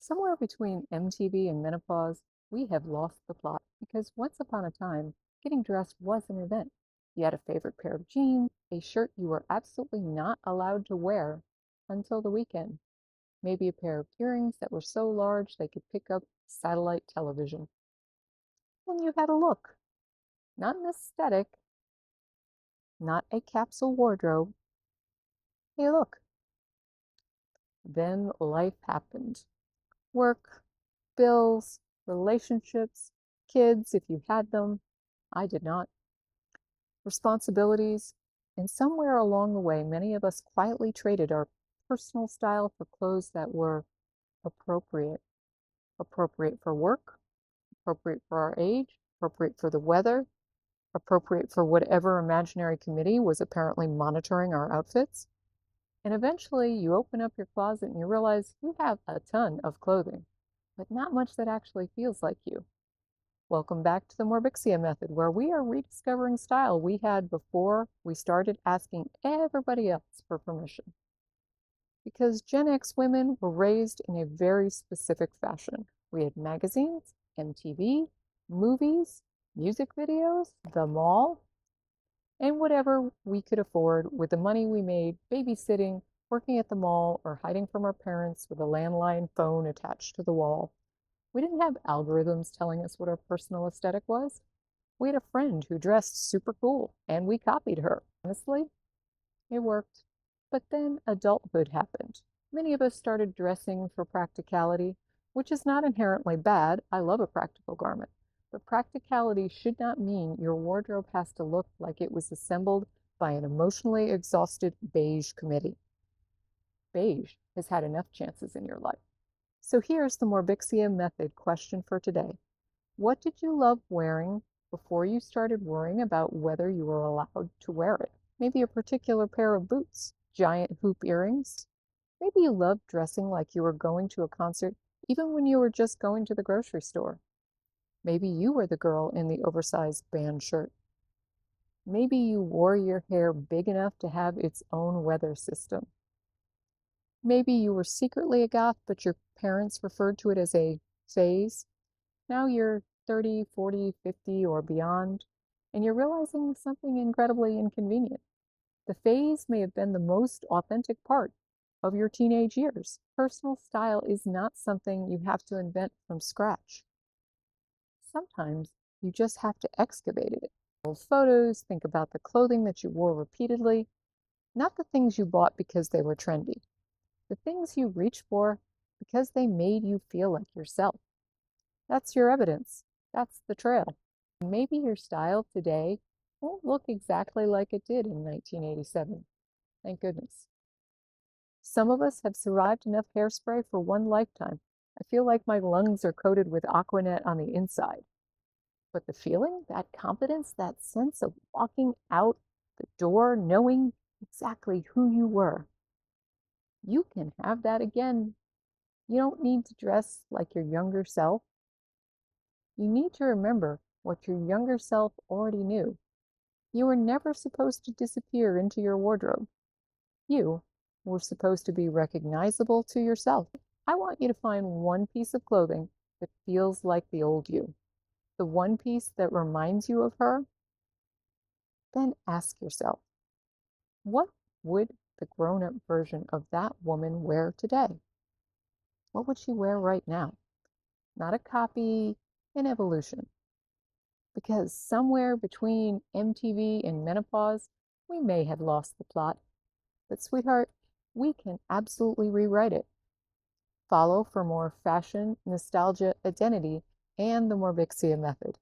Somewhere between MTV and menopause, we have lost the plot because once upon a time, getting dressed was an event. You had a favorite pair of jeans, a shirt you were absolutely not allowed to wear until the weekend, maybe a pair of earrings that were so large they could pick up satellite television. And you had a look, not an aesthetic, not a capsule wardrobe. Hey, look. Then life happened. Work, bills, relationships, kids if you had them. I did not. Responsibilities. And somewhere along the way, many of us quietly traded our personal style for clothes that were appropriate. Appropriate for work, appropriate for our age, appropriate for the weather, appropriate for whatever imaginary committee was apparently monitoring our outfits. And eventually you open up your closet and you realize you have a ton of clothing, but not much that actually feels like you. Welcome back to the Morbixia method, where we are rediscovering style we had before we started asking everybody else for permission. Because Gen X women were raised in a very specific fashion. We had magazines, MTV, movies, music videos, the mall, and whatever we could afford with the money we made babysitting, working at the mall, or hiding from our parents with a landline phone attached to the wall. We didn't have algorithms telling us what our personal aesthetic was. We had a friend who dressed super cool, and we copied her. Honestly, it worked. But then adulthood happened. Many of us started dressing for practicality, which is not inherently bad. I love a practical garment. But practicality should not mean your wardrobe has to look like it was assembled by an emotionally exhausted beige committee. Beige has had enough chances in your life. So here's the Morbixia method question for today. What did you love wearing before you started worrying about whether you were allowed to wear it? Maybe a particular pair of boots, giant hoop earrings. Maybe you loved dressing like you were going to a concert even when you were just going to the grocery store. Maybe you were the girl in the oversized band shirt. Maybe you wore your hair big enough to have its own weather system. Maybe you were secretly a goth, but your parents referred to it as a phase. Now you're 30, 40, 50, or beyond, and you're realizing something incredibly inconvenient. The phase may have been the most authentic part of your teenage years. Personal style is not something you have to invent from scratch. Sometimes you just have to excavate it. Old photos, think about the clothing that you wore repeatedly, not the things you bought because they were trendy. The things you reached for because they made you feel like yourself. That's your evidence. That's the trail. Maybe your style today won't look exactly like it did in 1987. Thank goodness. Some of us have survived enough hairspray for one lifetime. I feel like my lungs are coated with Aquanet on the inside. But the feeling, that confidence, that sense of walking out the door knowing exactly who you were, you can have that again. You don't need to dress like your younger self. You need to remember what your younger self already knew. You were never supposed to disappear into your wardrobe. You were supposed to be recognizable to yourself. I want you to find one piece of clothing that feels like the old you, the one piece that reminds you of her. Then ask yourself, what would the grown-up version of that woman wear today? What would she wear right now? Not a copy, an evolution. Because somewhere between MTV and menopause, we may have lost the plot. But sweetheart, we can absolutely rewrite it. Follow for more fashion, nostalgia, identity, and the Morbixia method.